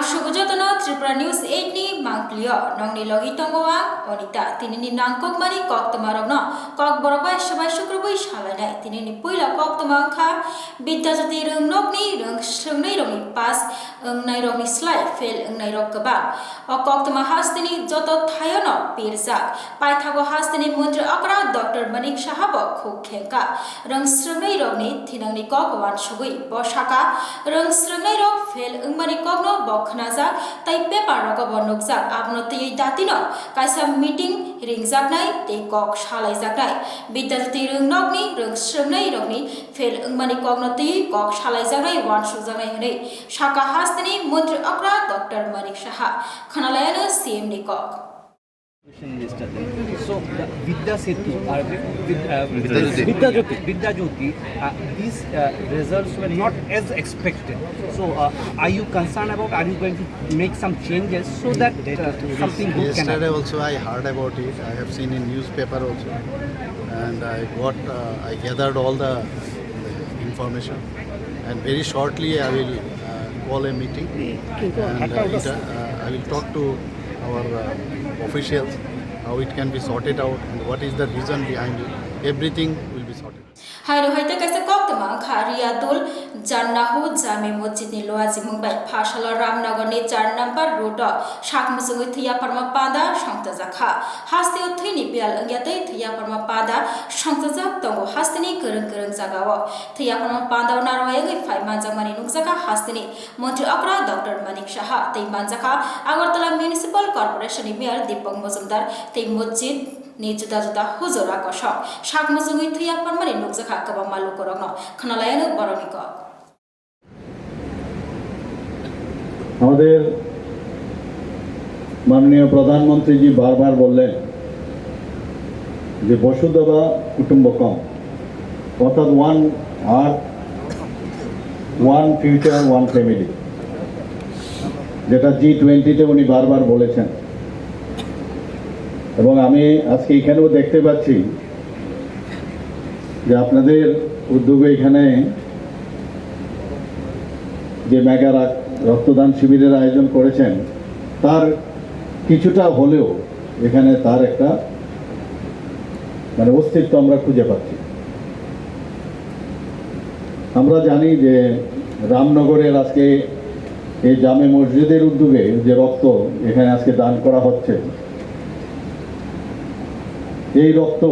Sugujotono Tripura News 8 ni Mangklio nongni logi tongowa onita tinini nangkok mari kok tamarogno kok borobai sabai sukrubai salanai tinini puila kok tamangkha biddajati rungnokni rung sungnai rongni pas nai rongni slai fail nai rok kaba kok tama hastini joto thayono pirzak paithago hastini mantri akra Dr. Manik Shahabo khuk khengka rung sungnai rongni thinangni kok wan sugui bosaka rung sungnai rok fail mani kokno bokhnajak tai paper rok bonukjak abno tei datino kaisa meeting ringjaknai tei kok salaijaknai biddajati rungnokni rung sungnai rokni fail mani kokno tei kok salaijaknai wan sujaknai hne saka hastini mantri akra Dr. Manik Shaha khanalayano CM ni kok. So Vidya Setu or Vidya Jyoti, these results were not as expected. So are you concerned about? Are you going to make some changes so that something good can happen? Yesterday also I heard about it. I have seen in newspaper also, and I gathered all the information, and very shortly I will call a meeting, and I will talk to our officials how it can be sorted out and what is the reason behind it. Everything will be sorted. Hairo haite kaisa kok tama Khariatul Jannahu Jami Masjid ni loaji mungbai Phashala Ramnagar ni 4 number road Shakmusung Thia Parma Pada Shangtajakha Hasti Uthini Bial Angyate Thia Parma Pada Shangtajak Tongo Hastini Kereng Jagawa Thia Parma Pada Narwayang Fai Manjamani Nukjaka Hastini Mantri Akra Dr. Manik Shaha Tei Manjaka Agartala Municipal Corporation ni Mayor Deepak Majumdar Tei Masjid ni juda huzura kosok Shakmusung Thia Parmani Nukjaka Kabang Malu Korogno Khanalayano Boronika আমাদের মাননীয় প্রধানমন্ত্রীজি বারবার বললেন যে বসুধৈব কুটুম্বকম অর্থাৎ one আর্থ one future one family যেটা G20-তে উনি বারবার বলেছেন এবং আমি আজকে এখানেও দেখতে পাচ্ছি যে আপনাদের উদ্যোগে এখানে যে মেগা রক্তদান শিবিরের আয়োজন করেছেন তার কিছুটা হলেও এখানে তার একটা অস্তিত্ব আমরা খুঁজে পাচ্ছি। আমরা জানি যে রামনগরের আজকে এই জামে মসজিদের উদ্যোগে যে রক্ত এখানে আজকে দান করা হচ্ছে এই রক্ত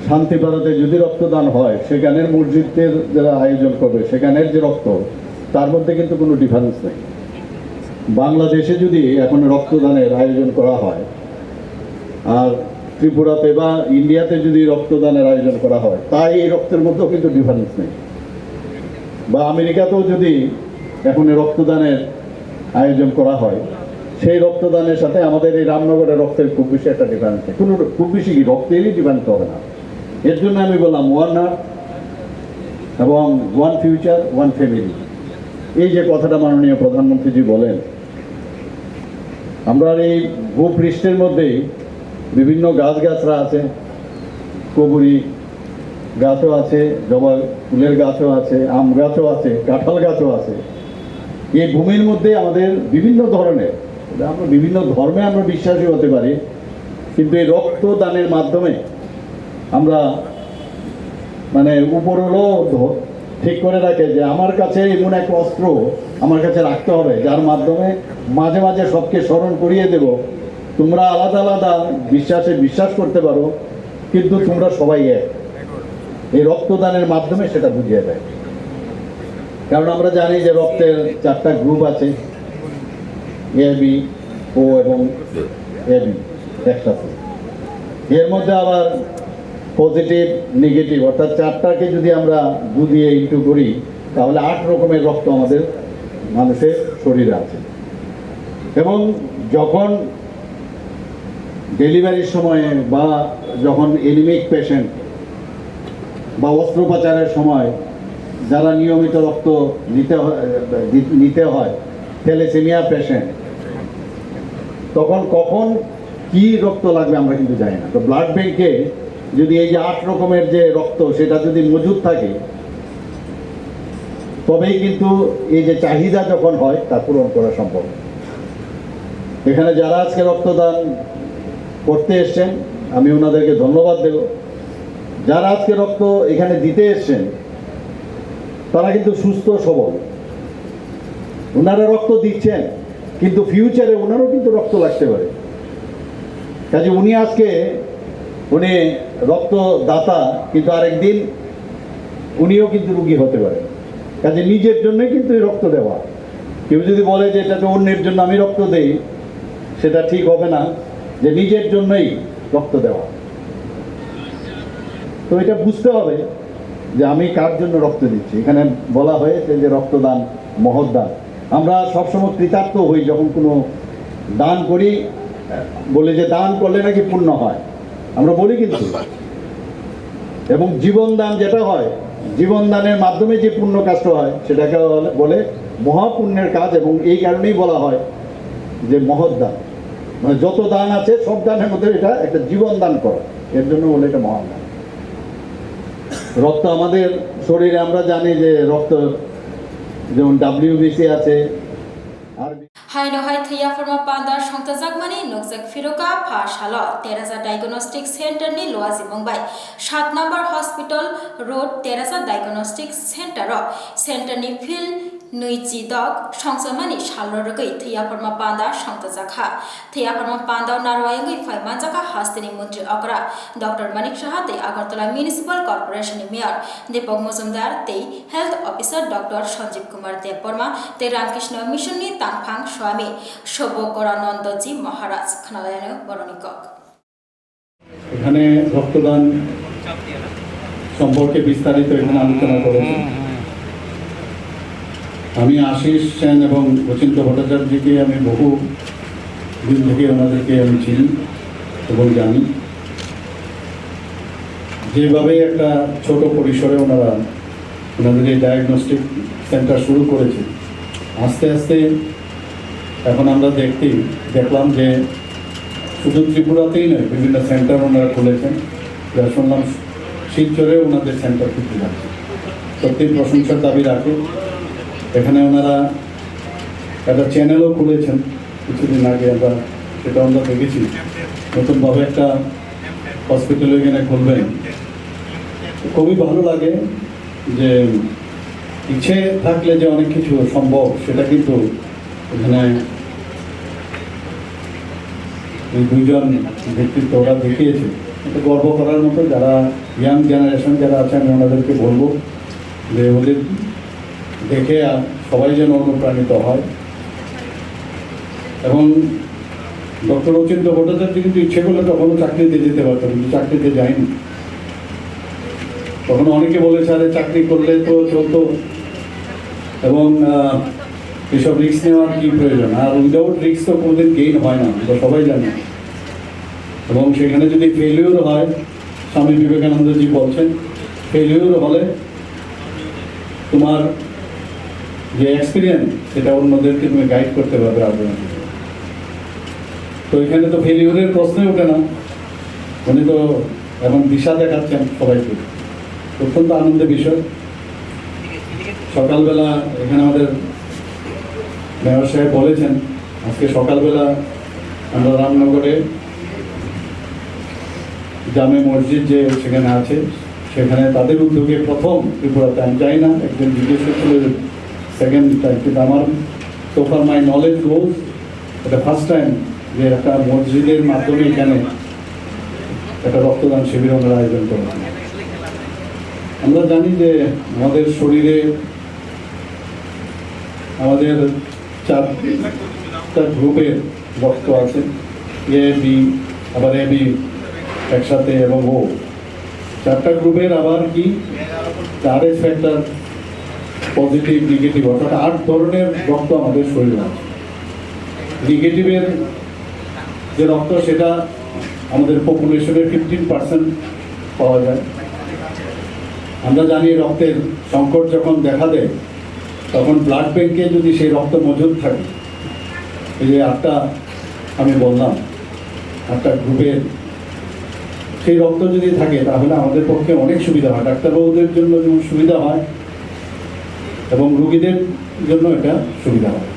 শান্তিপাড়াতে যদি রক্তদান হয় সেখানের মসজিদের যারা আয়োজন করবে সেখানের যে রক্ত তার মধ্যে কিন্তু কোনো ডিফারেন্স নেই। বাংলাদেশে যদি এখন রক্তদানের আয়োজন করা হয় আর ত্রিপুরাতে বা ইন্ডিয়াতে যদি রক্তদানের আয়োজন করা হয় তাই এই রক্তের মধ্যেও কিন্তু ডিফারেন্স নেই। বা আমেরিকাতেও যদি এখন রক্তদানের আয়োজন করা হয় সেই রক্তদানের সাথে আমাদের এই রামনগরের রক্তের খুব বেশি একটা ডিফারেন্স নেই, কোনো খুব বেশি কি রক্তেরই ডিফারেন্স হবে না। এর জন্য আমি বললাম ওয়ান আর্থ এবং ওয়ান ফিউচার ওয়ান ফ্যামিলি, এই যে কথাটা মাননীয় প্রধানমন্ত্রীজি বলেন, আমরা এই ভূপৃষ্ঠের মধ্যেই বিভিন্ন গাছগাছরা আছে, কবুরি গাছও আছে, জবা ফুলের গাছও আছে, আম গাছও আছে, কাঁঠাল গাছও আছে। এই ভূমির মধ্যে আমাদের বিভিন্ন ধরনের আমরা বিভিন্ন ধর্মে আমরা বিশ্বাসী হতে পারি, কিন্তু এই রক্তদানের মাধ্যমে আমরা উপরও ঠিক করে রাখে যে আমার কাছে এমন এক অস্ত্র আমার কাছে রাখতে হবে যার মাধ্যমে মাঝে মাঝে সবকে স্মরণ করিয়ে দেব তোমরা আলাদা আলাদা বিশ্বাসে বিশ্বাস করতে পারো কিন্তু তোমরা সবাই এক। এই রক্তদানের মাধ্যমে সেটা বুঝিয়ে দেয়। কারণ আমরা জানি যে রক্তের 4টা গ্রুপ আছে, AB, O এবং AB একসাথে। এর মধ্যে আবার পজিটিভ নেগেটিভ অর্থাৎ 4টাকে যদি আমরা 2 দিয়ে ইনটু করি তাহলে 8 রকমের রক্ত আমাদের মানুষের শরীরে আছে। এবং যখন ডেলিভারির সময়ে বা যখন এনিমিক পেশেন্ট বা অস্ত্রোপচারের সময় যারা নিয়মিত রক্ত নিতে হয় থ্যালাসেমিয়া পেশেন্ট, তখন কখন কি রক্ত লাগবে আমরা কিন্তু জানি না। তো ব্লাড ব্যাংকে যদি এই যে 8 রকমের যে রক্ত সেটা যদি মজুদ থাকে তবেই কিন্তু এই যে চাহিদা যখন হয় তা পূরণ করা সম্ভব। এখানে যারা আজকে রক্তদান করতে এসছেন আমি ওনাদেরকে ধন্যবাদ দেব। যারা আজকে রক্ত এখানে দিতে এসছেন তারা কিন্তু সুস্থ সবল, ওনারা রক্ত দিচ্ছেন, কিন্তু ফিউচারে ওনারও কিন্তু রক্ত লাগতে পারে। কাজে উনি আজকে উনি রক্তদাতা, কিন্তু আরেকদিন উনিও কিন্তু রুগী হতে পারে। কাজে নিজের জন্যই কিন্তু এই রক্ত দেওয়া। কেউ যদি বলে যে এটা তো অন্যের জন্য আমি রক্ত দেই, সেটা ঠিক হবে না, যে নিজের জন্যই রক্ত দেওয়া। তো এটা বুঝতে হবে যে আমি কার জন্য রক্ত দিচ্ছি। এখানে বলা হয়েছে যে রক্তদান মহৎ দান। আমরা সবসময় কৃতার্থ হই যখন কোনো দান করি, বলে যে দান করলে নাকি পুণ্য হয়, আমরা বলি কিন্তু। এবং জীবন দান যেটা হয়, জীবন দানের মাধ্যমে যে পুণ্য কাজটা হয় সেটাকে বলে মহাপুণ্যের কাজ। এবং এই কারণেই বলা হয় যে মহৎ দান, মানে যত দান আছে সব দানের মধ্যে এটা একটা জীবন দান করা, এর জন্য বলে এটা মহান দান। রক্ত আমাদের শরীরে আমরা জানি যে রক্ত যেমন WBC আছে আর Haino hai thaya forma panda shongta jagmani nokjak firoka phashalo Terasa Diagnostic Center ni loazi Mumbai 7 number hospital road Terasa Diagnostic Center center ni fil nuiji dog songsamani shalorogei thaya forma panda shongta jakha thaya forma panda narwayangei phaiman jaka hastini mantri akra Dr. Manik Shahate Agartala Municipal Corporation ni mayor Deepak Mujumdar tei health officer Dr. Sanjeev Kumar Deborma te Ramkrishna Mission ni Tangphang Swami Shobhokoranandaji Maharaj Khanalayano Boronikok এখানে রক্তদান সম্পর্কে বিস্তারিত এখানে আলোচনা করেছেন। আমি আশিস সেন এবং অচিন্ত ভট্টাচার্যকে আমি বহু দিন থেকে ওনাদেরকে আমি চিনি এবং জানি। যেভাবে একটা ছোট পরিসরে ওনাদের এই ডায়াগনস্টিক সেন্টার শুরু করেছে, আস্তে আস্তে এখন আমরা দেখলাম যে শুধু ত্রিপুরাতেই নয়, বিভিন্ন সেন্টার ওনারা খুলেছেন। যা শুনলাম শিলচরে ওনাদের সেন্টার খুলতে যাচ্ছে, সত্যি প্রশংসার দাবি রাখে। এখানে ওনারা একটা চ্যানেলও খুলেছেন কিছুদিন আগে, সেটা আমরা দেখেছি। নতুনভাবে একটা হসপিটাল এখানে খুলবেন, খুবই ভালো লাগে যে ইচ্ছে থাকলে যে অনেক কিছু সম্ভব, সেটা কিন্তু এখানে এই দুইজন ব্যক্তিত্ব ওরা দেখিয়েছে। এটা গর্ব করার মতো। যারা ইয়াং জেনারেশন যারা আছে, আমি ওনাদেরকে বলবো যে ওদের দেখে সবাই যেন অনুপ্রাণিত হয়। এবং ডক্টর অচিন্ত ভট্টাচার্য কিন্তু ইচ্ছে করলে তখনও চাকরিতে যেতে পারতো, কিন্তু চাকরিতে যায়নি। তখন অনেকে বলেছে আরে চাকরি করলে তো চলতো, এবং এসব রিস্ক নেওয়ার কী প্রয়োজন, আর উইদাউট রিস্ক তো কোনোদিন গেইন হয় না, তো সবাই জানে। এবং সেখানে যদি ফেলিওর হয়, স্বামী বিবেকানন্দজি বলছেন ফেলিওর হলে তোমার যে এক্সপিরিয়েন্স সেটা অন্যদেরকে তুমি গাইড করতে পারবে আপনার। তো এখানে তো ফেলিওরের প্রশ্নই ওঠে না, উনি তো এখন দিশা দেখাচ্ছেন সবাইকে, অত্যন্ত আনন্দের বিষয়। সকালবেলা এখানে আমাদের মেয়র সাহেব বলেছেন, আজকে সকালবেলা আমরা রামনগরে জামে মসজিদ যে সেখানে আছে, সেখানে তাদের উদ্যোগে প্রথম ত্রিপুরাতে, আমি চাই না একজন জিজ্ঞেস করছিল সেকেন্ড টাইম, কিন্তু আমার সোফার মাই নলেজ গোজ এটা ফার্স্ট টাইম যে একটা মসজিদের মাধ্যমে এখানে একটা রক্তদান শিবির আমরা আয়োজন করলাম। আমরা জানি যে আমাদের শরীরে আমাদের চারটা গ্রুপের রক্ত আছে, এ বি, আবার এ বি একসাথে, এবং ও চারটা গ্রুপের আবার কি RS ফ্যাক্টর পজিটিভ নেগেটিভ, অর্থাৎ 8 ধরনের রক্ত আমাদের শরীরে আছে। নেগেটিভের যে রক্ত সেটা আমাদের পপুলেশনের 15% পাওয়া যায়। আমরা জানি রক্তের সংকট যখন দেখা দেয়, তখন ব্লাড ব্যাংকে যদি সেই রক্ত মজুদ থাকে, এই যে 8টা আমি বললাম 8টা গ্রুপের সেই রক্ত যদি থাকে, তাহলে আমাদের পক্ষে অনেক সুবিধা হয়। ডাক্তারবাবুদের জন্য যেমন সুবিধা হয়, এবং রুগীদের জন্য এটা সুবিধা হয়।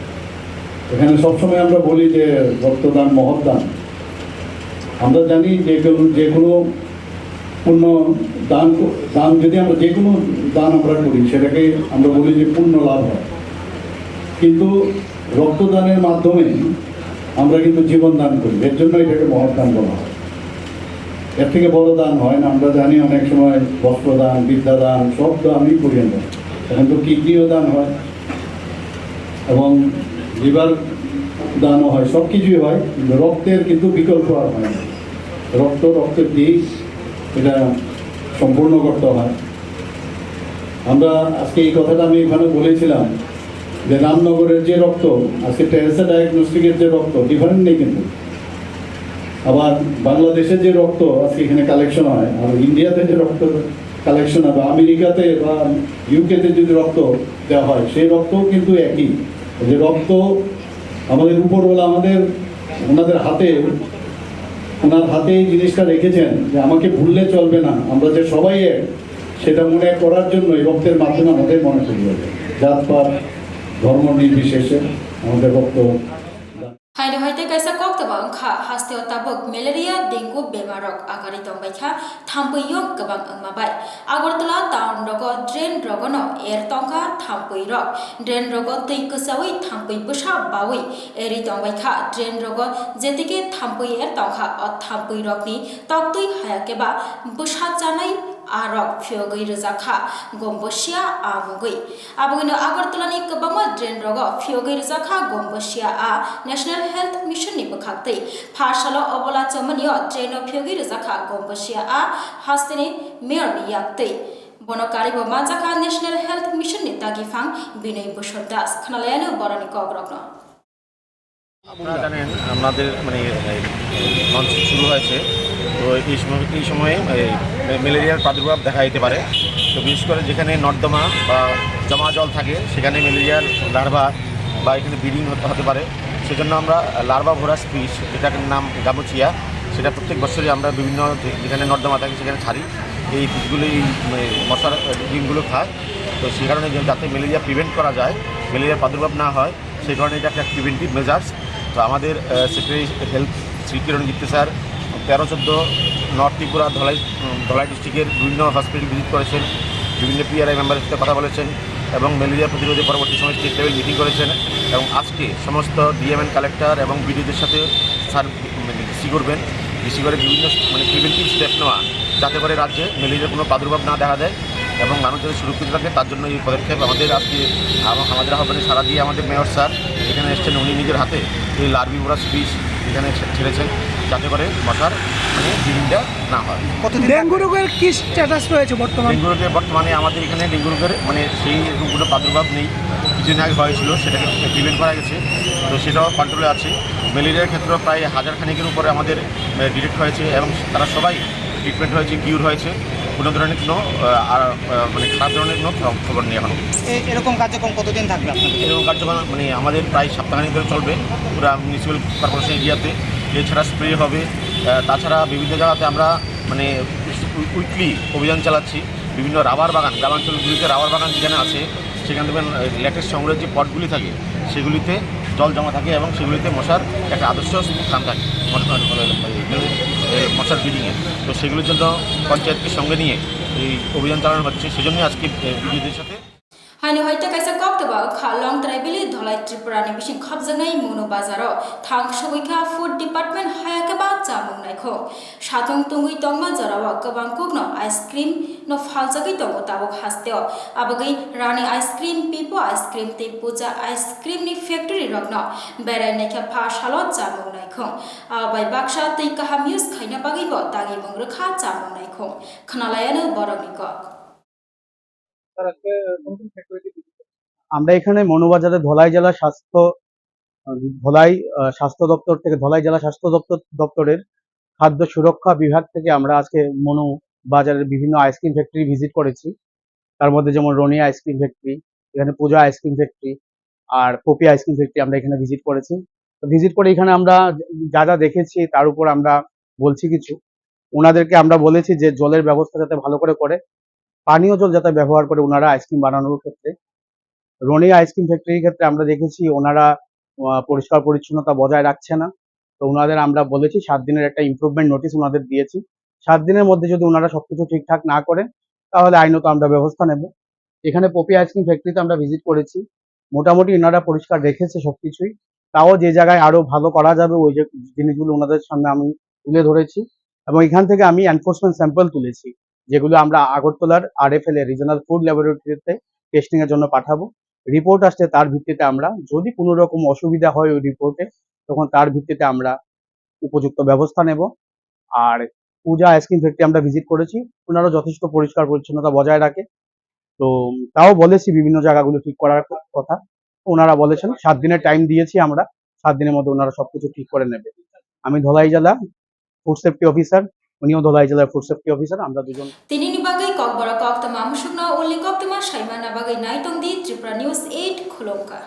এখানে সবসময় আমরা বলি যে রক্তদান মহৎ দান। আমরা জানি যে কোনো পূর্ণ দান দান যদি আমরা যে কোনো দান আমরা করি সেটাকে আমরা বলি যে পূর্ণ লাভ হয়, কিন্তু রক্তদানের মাধ্যমে আমরা কিন্তু জীবন দান করি, এর জন্য এটাকে মহৎ দান বলা হয়। এর থেকে বড় দান হয় না। আমরা জানি অনেক সময় বস্ত্রদান, বিদ্যাদান সব দানই করি আমরা। এখন তো কিডনিও দান হয় এবং লিভার দানও হয়, সব কিছুই হয়, কিন্তু রক্তের কিন্তু বিকল্প আর হয় না। রক্তের দিক এটা সম্পূর্ণ করতে হয়। আমরা আজকে এই কথাটা আমি এখানে বলেছিলাম যে রামনগরের যে রক্ত, আজকে টেরেসা ডায়াগনস্টিকের যে রক্ত ডিফারেন্ট নেই, কিন্তু আবার বাংলাদেশের যে রক্ত আজকে এখানে কালেকশন হয়, আর ইন্ডিয়াতে যে রক্ত কালেকশন হবে, আমেরিকাতে বা ইউকেতে যদি রক্ত দেওয়া হয় সেই রক্তও কিন্তু একই। যে রক্ত আমাদের উপরওয়ালা ওনার হাতে এই জিনিসটা রেখেছেন যে আমাকে ভুললে চলবে না, আমরা যে সবাই এক সেটা মনে করার জন্য এই রক্তের মাধ্যমে আমাদের মনে করি হবে। জাতপাত ধর্ম নির্বিশেষে আমাদের রক্ত। Haino haite kaisa kok tabang kha hasteo tabok malaria dengue bemarok agari tongbaikha thampuyok kabang angmabai Agartala town rogo drain rogono air tongka thampui rok drain rogo tei kusawi thampui busha bawi eri tongbaikha drain rogo jetike thampui air tongkha o thampui rokni toktui hayakeba busha janai arok phiogoi rjakha gombosia amugoi abogino Agartala ni kabama drain rogo phiogoi rjakha gombosia a national health mission ni bakhaktei phasalo obola chamanio drain of phiogoi rjakha gombosia a hasteni mayor ni yaktei bonokari bo majaka national health mission ni tagifang binay bushodas khnalayano borani kogrokno আপনারা জানেন আমাদের monsoon শুরু হয়েছে, তো এই সময়ে ম্যালেরিয়ার প্রাদুর্ভাব দেখা দিতে পারে। তো বিশেষ করে যেখানে নর্দমা বা জমা জল থাকে সেখানে ম্যালেরিয়ার লার্ভা বা এখানে ব্রিডিং হতে পারে। সেজন্য আমরা লার্ভা ভোরাস ফিশ, যেটার নাম গামুচিয়া, সেটা প্রত্যেক বছরই আমরা বিভিন্ন যেখানে নর্দমা থাকে সেখানে ছাড়ি। এই ফিশগুলো এই মশার ডিমগুলো খায়। তো সেই কারণে যাতে ম্যালেরিয়া প্রিভেন্ট করা যায়, ম্যালেরিয়ার প্রাদুর্ভাব না হয়, সেই কারণে এটা একটা প্রিভেন্টিভ মেজার্স। তো আমাদের secretary health Shri Kiranjit sir 13-14 north Tripura Dhalai ডিস্ট্রিক্টের বিভিন্ন হসপিটাল ভিজিট করেছেন, বিভিন্ন পিআরআই মেম্বারের সাথে কথা বলেছেন এবং ম্যালেরিয়া প্রতিরোধে পরবর্তী সময় স্টেট লেভেল মিটিং করেছেন। এবং আজকে সমস্ত ডিএমএন কালেক্টর এবং বিডিওদের সাথে স্যার ডিসি করবেন, ডিসি করে বিভিন্ন প্রিভেন্টিভ স্টেপ নেওয়া, যাতে করে রাজ্যে ম্যালেরিয়ার কোনো প্রাদুর্ভাব না দেখা দেয় এবং মানুষ যাতে সুরক্ষিত থাকে তার জন্য এই পদক্ষেপ আমাদের আজকে আমাদের আহ্বানে সারা দিয়ে আমাদের মেয়র স্যার এখানে এসেছেন। উনি নিজের হাতে এই লার্ভি ভোরাস ফিশ এখানে ছেড়েছেন, যাতে করে মশার ব্রিডিংটা না হয়। ডেঙ্গু রোগের কি স্ট্যাটাস রয়েছে বর্তমানে? ডেঙ্গু রোগের বর্তমানে আমাদের এখানে ডেঙ্গু রোগের সেই রোগগুলো প্রাদুর্ভাব নেই, কিছুদিন আগে হয়েছিল, সেটাকে প্রিভেন্ট করা গেছে, তো সেটাও কন্ট্রোলে আছে। ম্যালেরিয়ার ক্ষেত্রে প্রায় 1000 খানিকের উপরে আমাদের ডিটেক্ট হয়েছে এবং তারা সবাই ট্রিটমেন্ট হয়েছে, কিউর হয়েছে। কোনো ধরনের কোনো খারাপ ধরনের কোনো খবর নেই এখনও। এরকম কার্যক্রম কতদিন থাকবে আপনাদের? এরকম কার্যক্রম আমাদের প্রায় সপ্তাহখানিক ধরে চলবে পুরো মিউনিসিপ্যাল কর্পোরেশন এরিয়াতে। এছাড়া স্প্রে হবে, তাছাড়া বিভিন্ন জায়গাতে আমরা উইকলি অভিযান চালাচ্ছি। বিভিন্ন রাবার বাগান, গ্রামাঞ্চলগুলিতে রাবার বাগান যেখানে আছে সেখান থেকে ল্যাটেক্স সংগ্রহের যে পটগুলি থাকে সেগুলিতে জল জমা থাকে এবং সেগুলিতে মশার একটা আদর্শ স্থান থাকে মশার ব্রিডিংয়ে। তো সেগুলির জন্য পঞ্চায়েতকে সঙ্গে নিয়ে এই অভিযান চালানো হচ্ছে। সেজন্যই আজকে বিডিওদের সাথে Haino haite kaisa kok tabang kha long traibili dholai tripura ni bising khapjangai mono bazaro thang soboika food department hayakeba chamung naikho satong tungui tongma jarawa kabang kokno ice cream no phaljagai tongo tabok hasteo abagai rani ice cream pipo ice cream te puja ice cream ni factory rokno berai naikha pha shalo chamung naikho abai baksha tei kaham use khaina bagai bo tagi mongro kha chamung naikho khnalayano boroni kok আমরা এখানে মনোবাজারে ধলাই জেলা স্বাস্থ্য দপ্তর থেকে ধলাই জেলা স্বাস্থ্য দপ্তরের খাদ্য সুরক্ষা বিভাগ থেকে আমরা আজকে মনো বাজারের বিভিন্ন আইসক্রিম ফ্যাক্টরি ভিজিট করেছি। তার মধ্যে যেমন রনি আইসক্রিম ফ্যাক্টরি, এখানে পূজা আইসক্রিম ফ্যাক্টরি আর পপি আইসক্রিম ফ্যাক্টরি আমরা এখানে ভিজিট করেছি। তো ভিজিট করে এখানে আমরা যা যা দেখেছি তার উপর আমরা বলছি কিছু। ওনাদেরকে আমরা বলেছি যে জলের ব্যবস্থা যাতে ভালো করে পানীয় জল যাতে ব্যবহার করে ওনারা আইসক্রিম বানানোর ক্ষেত্রে। রনি আইসক্রিম ফ্যাক্টরির ক্ষেত্রে আমরা দেখেছি ওনারা পরিষ্কার পরিচ্ছন্নতা বজায় রাখছে না। তো ওনাদের আমরা বলেছি 7 দিনের একটা ইমপ্রুভমেন্ট নোটিশ ওনাদের দিয়েছি। 7 দিনের মধ্যে যদি ওনারা সবকিছু ঠিকঠাক না করেন তাহলে আইনত আমরা ব্যবস্থা নেব। এখানে পপি আইসক্রিম ফ্যাক্টরিতে আমরা ভিজিট করেছি, মোটামুটি ওনারা পরিষ্কার রেখেছে সবকিছুই। তাও যে জায়গায় আরো ভালো করা যাবে ওই যে জিনিসগুলো ওনাদের সামনে আমি তুলে ধরেছি এবং এখান থেকে আমি এনফোর্সমেন্ট স্যাম্পল তুলেছি, যেগুলো আমরা আগরতলার RFL এর রিজনাল ফুড ল্যাবরেটরিতে টেস্টিং এর জন্য পাঠাবো। রিপোর্ট আসছে, তার ভিত্তিতে আমরা যদি কোনো রকম অসুবিধা হয় ওই রিপোর্টে, তখন তার ভিত্তিতে আমরা উপযুক্ত ব্যবস্থা নেব। আর পূজা আইসক্রিম ফ্যাক্টরি আমরা ভিজিট করেছি, ওনারা যথেষ্ট পরিষ্কার পরিচ্ছন্নতা বজায় রাখে। তো তাও বলেছি বিভিন্ন জায়গাগুলো ঠিক করার কথা, ওনারা বলেছেন 7 দিনের টাইম দিয়েছি আমরা, 7 দিনের মধ্যে ওনারা সবকিছু ঠিক করে নেবে। আমি ধলাই জেলা ফুড সেফটি অফিসার, উনিও ধলাই জেলার ফুড সেফটি অফিসার, আমরা দুজন। Tinini bagai kok bara kok tama musukna only kok tama shaimana bagai naitong di Tripura News 8 Khulongka.